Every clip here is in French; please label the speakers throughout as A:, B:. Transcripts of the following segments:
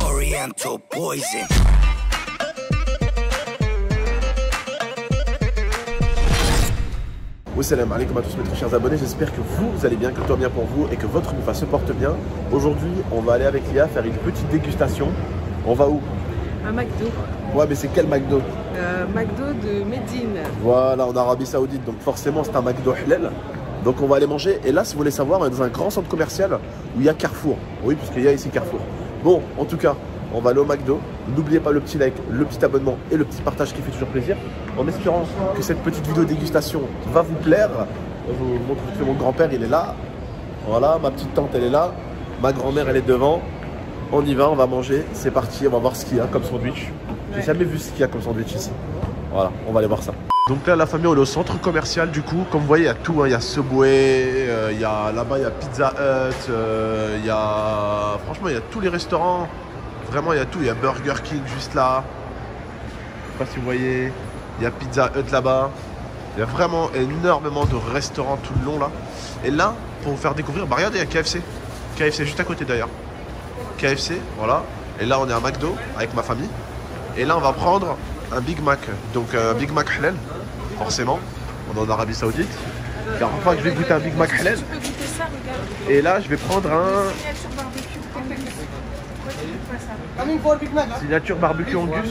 A: Oriental poison.
B: Salam alaikum à tous mes très chers abonnés, j'espère que vous allez bien, que tout va bien pour vous et que votre repas se porte bien. Aujourd'hui, on va aller avec Lia faire une petite dégustation. On va où?
C: Un McDo.
B: Ouais, mais c'est quel McDo?
C: McDo de Médine.
B: Voilà, en Arabie Saoudite, donc forcément c'est un McDo halal. Donc on va aller manger. Et là, si vous voulez savoir, on est dans un grand centre commercial où il y a Carrefour. Oui, puisqu'il y a ici Carrefour. Bon, en tout cas, on va aller au McDo. N'oubliez pas le petit like, le petit abonnement et le petit partage qui fait toujours plaisir. En espérant que cette petite vidéo dégustation va vous plaire. Je vous montre que mon grand-père, il est là. Voilà, ma petite tante, elle est là. Ma grand-mère, elle est devant. On y va, on va manger. C'est parti, on va voir ce qu'il y a comme sandwich. J'ai jamais vu ce qu'il y a comme sandwich ici. Voilà, on va aller voir ça. Donc là, la famille, on est au centre commercial du coup. Comme vous voyez, il y a tout. Hein. Il y a Subway, il y a là-bas, il y a Pizza Hut, il y a... Franchement, il y a tous les restaurants. Vraiment, il y a tout. Il y a Burger King juste là. Je sais pas si vous voyez. Il y a Pizza Hut là-bas. Il y a vraiment énormément de restaurants tout le long là. Et là, pour vous faire découvrir, bah regardez, il y a KFC. KFC juste à côté d'ailleurs. KFC, voilà. Et là, on est à McDo avec ma famille. Et là, on va prendre un Big Mac. Donc, un Big Mac halal, forcément. On est en Arabie Saoudite. C'est la première fois que je vais goûter un Big Mac halal.
C: Tu peux goûter ça, regarde.
B: Et là, je vais prendre un
C: Signature barbecue. Pourquoi tu goûtes pas ça?
B: signature barbecue Angus.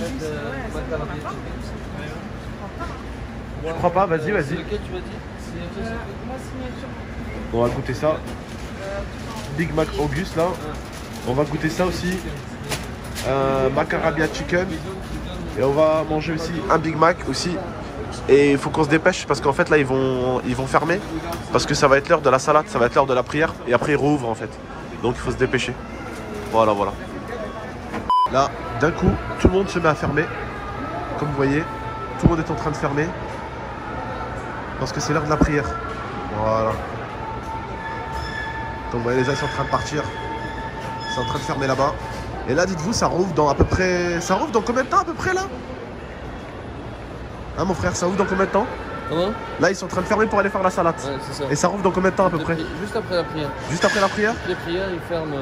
B: Je crois pas, vas-y, vas-y.
C: Moi, signature.
B: On va goûter ça. Big Mac Angus là. On va goûter ça aussi. Mac Arabia Chicken. Et on va manger aussi un Big Mac aussi. Et il faut qu'on se dépêche parce qu'en fait là ils vont fermer. Parce que ça va être l'heure de la salade, ça va être l'heure de la prière. Et après ils rouvrent en fait. Donc il faut se dépêcher. Voilà, voilà. Là, d'un coup, tout le monde se met à fermer. Comme vous voyez, tout le monde est en train de fermer. Parce que c'est l'heure de la prière. Voilà. Donc vous voyez, les gens sont en train de partir. C'est en train de fermer là-bas. Et là, dites-vous, ça rouvre dans à peu près... Ça rouvre dans combien de temps à peu près là? Hein mon frère, ça ouvre dans combien de temps?
D: Comment?
B: Là, ils sont en train de fermer pour aller faire la salade.
D: Ouais, c'est ça.
B: Et ça rouvre dans combien de temps à peu près?
D: Juste après la prière.
B: Juste après la prière?
D: Toutes les prières, ils ferment.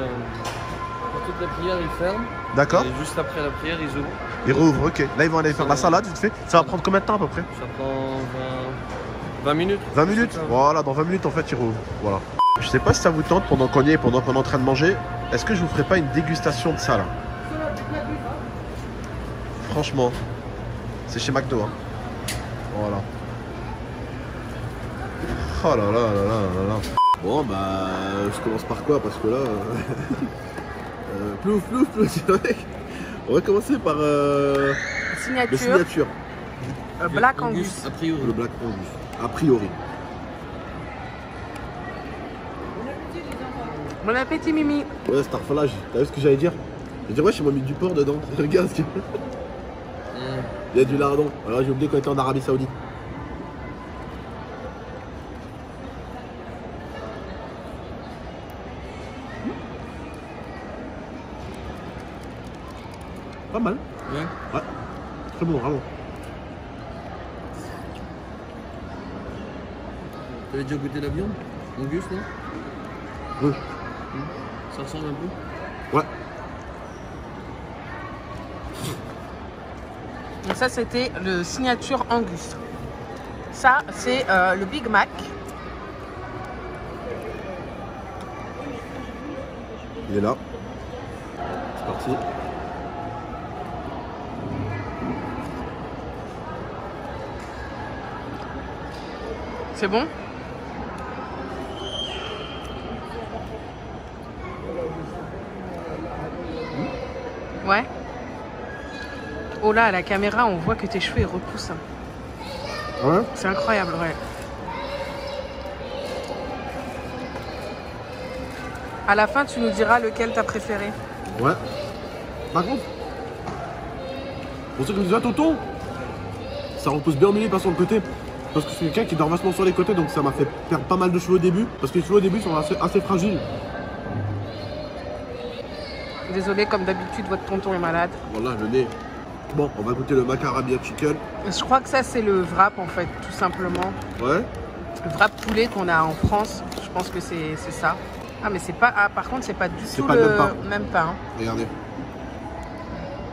D: Pour toutes les prières, ils ferment.
B: D'accord.
D: Et juste après la prière, ils ouvrent.
B: Ils rouvrent, ok. Là, ils vont aller faire la salade, vite fait. Ça va prendre combien de temps à peu près?
D: Ça prend 20 minutes.
B: 20 minutes? Voilà, dans 20 minutes, en fait, ils rouvrent. Voilà. Je sais pas si ça vous tente pendant qu'on y est, pendant qu'on est en train de manger. Est-ce que je vous ferai pas une dégustation de ça là? Franchement, c'est chez McDo. Hein. Voilà. Oh là là là là là là. Bon bah, je commence par quoi? Parce que là, plouf plouf plouf. On va commencer par le
C: Signature.
B: signature.
C: Black Angus.
D: A priori.
B: Le Black Angus. A priori.
C: Bon appétit, Mimi.
B: Ouais, Starflage. T'as vu ce que j'allais dire? J'ai dit ouais, j'ai mis du porc dedans. Regarde ce qu'il y a. Il y a du lardon. Alors j'ai oublié qu'on était en Arabie Saoudite. Pas mal.
D: Ouais.
B: Ouais. Très bon, vraiment.
D: T'avais déjà goûté la viande? Angus, non?
B: Oui.
D: Ça ressemble un peu?
B: Ouais.
C: Donc ça, c'était le signature Angus. Ça, c'est le Big Mac.
B: Il est là. C'est parti.
C: C'est bon? Ouais. Oh là, à la caméra, on voit que tes cheveux ils repoussent.
B: Ouais.
C: C'est incroyable, ouais. À la fin, tu nous diras lequel t'as préféré.
B: Ouais. Par contre, pour ceux qui me disent, ah tonton, ça repousse bien au milieu, pas sur le côté. Parce que c'est quelqu'un qui dort vachement sur les côtés, donc ça m'a fait perdre pas mal de cheveux au début. Parce que les cheveux au début sont assez fragiles.
C: Désolé, comme d'habitude, votre tonton est malade.
B: Voilà, le nez. Bon, on va goûter le Mac Arabia Chicken.
C: Je crois que ça, c'est le wrap, en fait, tout simplement.
B: Ouais.
C: Le wrap poulet qu'on a en France, je pense que c'est ça. Ah, mais c'est pas... Ah, par contre, c'est pas du tout
B: pas le même pain.
C: même pain.
B: Regardez.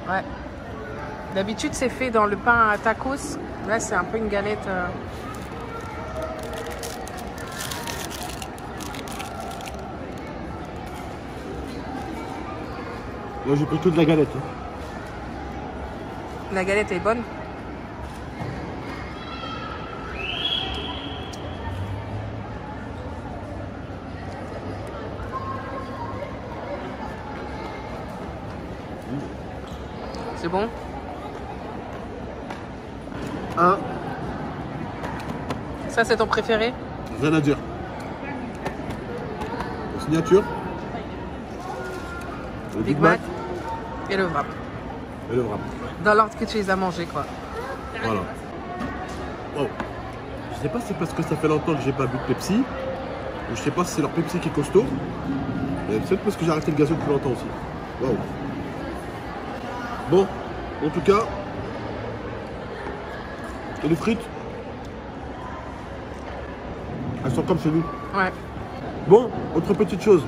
C: Ouais. D'habitude, c'est fait dans le pain à tacos. Là, c'est un peu une galette.
B: Moi, j'ai pris que de la galette. Hein.
C: La galette est bonne. C'est bon? Ça, c'est ton préféré?
B: Rien à dire. La signature. Le
C: Big Mac et le wrap.
B: Et le wrap.
C: Dans l'ordre que tu les as mangés, quoi.
B: Voilà. Oh. Je sais pas si c'est parce que ça fait longtemps que j'ai pas bu de Pepsi. Ou je sais pas si c'est leur Pepsi qui est costaud. Mais peut-être parce que j'ai arrêté le gazon depuis longtemps aussi. Waouh. Bon, en tout cas. Et les frites, elles sont comme chez nous.
C: Ouais.
B: Bon, autre petite chose.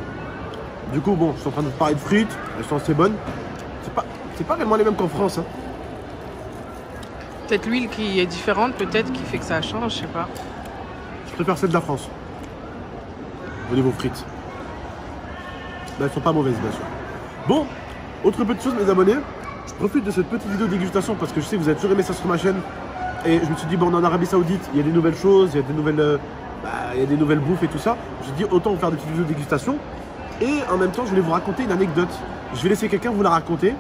B: Du coup, bon, je suis en train de parler de frites, elles sont assez bonnes. C'est pas réellement les mêmes qu'en France. Hein.
C: Peut-être l'huile qui est différente, peut-être qui fait que ça change, je sais pas.
B: Je préfère celle de la France. Au niveau frites. Mais elles sont pas mauvaises, bien sûr. Bon, autre petite chose, mes abonnés. Je profite de cette petite vidéo de dégustation parce que je sais que vous avez toujours aimé ça sur ma chaîne. Et je me suis dit, bon, en Arabie Saoudite, il y a des nouvelles choses, il y a des nouvelles, il y a des nouvelles bouffes et tout ça. J'ai dit, autant vous faire des petites vidéos de dégustation. Et en même temps, je voulais vous raconter une anecdote. Je vais laisser quelqu'un vous la raconter.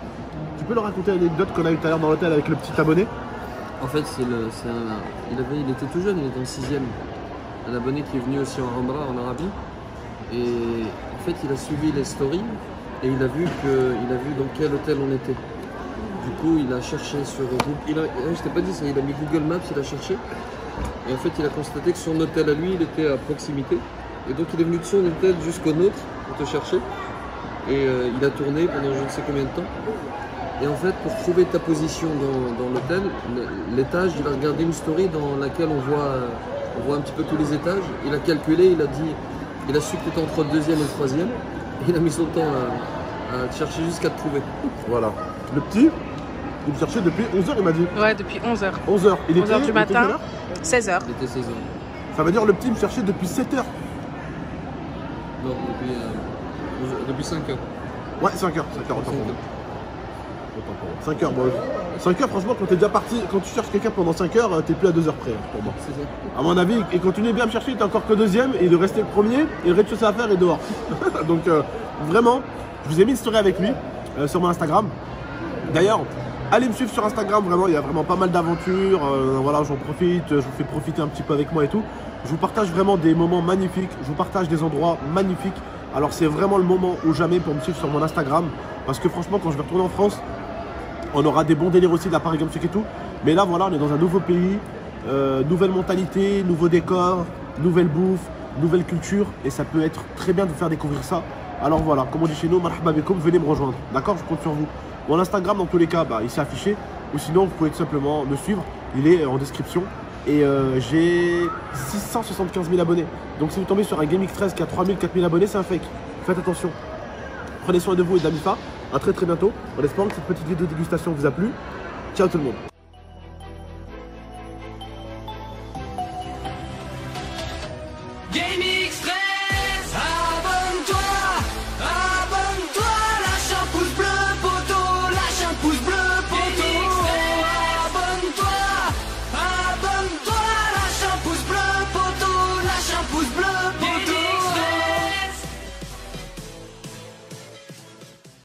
B: Tu peux leur raconter l'anecdote qu'on a eu tout à l'heure dans l'hôtel avec le petit abonné?
D: En fait, il était tout jeune, il était en 6e. Un abonné qui est venu aussi en Umrah en Arabie. Et en fait, il a suivi les stories et il a vu dans quel hôtel on était. Du coup, il a cherché sur Google. Je t'ai pas dit ça, il a mis Google Maps, il a cherché. Et en fait, il a constaté que son hôtel à lui, il était à proximité. Et donc, il est venu de son hôtel jusqu'au nôtre pour te chercher. Et il a tourné pendant je ne sais combien de temps. Et en fait, pour trouver ta position dans l'hôtel, l'étage, il a regardé une story dans laquelle on voit un petit peu tous les étages. Il a calculé, il a su que tu étais entre le 2e et le 3e. Et il a mis son temps à te chercher jusqu'à te trouver.
B: Voilà. Le petit, il me cherchait depuis 11h, il m'a dit.
C: Ouais, depuis 11h.
B: 11h. Il
C: 11h
B: était
C: du matin, 16h.
D: Il était 16h.
B: Ça veut dire le petit me cherchait depuis 7h.
D: Non, depuis 5h.
B: Ouais, 5h. 5h, autant pour moi. 5h, moi. 5h, franchement, quand t'es déjà parti, quand tu cherches quelqu'un pendant 5h, t'es plus à 2h près, pour moi.
D: C'est ça.
B: À mon avis, il continuait bien à me chercher, il était encore que 2e, et il restait le premier, et le rez-de-chaussée à faire est dehors. Donc, vraiment, je vous ai mis une story avec lui sur mon Instagram. D'ailleurs, allez me suivre sur Instagram, vraiment, il y a vraiment pas mal d'aventures. Voilà, j'en profite, je vous fais profiter un petit peu avec moi et tout. Je vous partage vraiment des moments magnifiques, je vous partage des endroits magnifiques. Alors, c'est vraiment le moment ou jamais pour me suivre sur mon Instagram. Parce que franchement, quand je vais retourner en France, on aura des bons délires aussi de la Paris Games Week et tout. Mais là, voilà, on est dans un nouveau pays, nouvelle mentalité, nouveau décor, nouvelle bouffe, nouvelle culture. Et ça peut être très bien de vous faire découvrir ça. Alors voilà, comme on dit chez nous, marhaba bikoum, venez me rejoindre. D'accord, je compte sur vous. Mon Instagram, dans tous les cas, il s'est affiché. Ou sinon, vous pouvez tout simplement me suivre. Il est en description. Et j'ai 675 000 abonnés. Donc si vous tombez sur un GameX13 qui a 3 000, 4 000 abonnés, c'est un fake. Faites attention. Prenez soin de vous et d'Amifa. A très bientôt. En espérant que cette petite vidéo de dégustation vous a plu. Ciao tout le monde.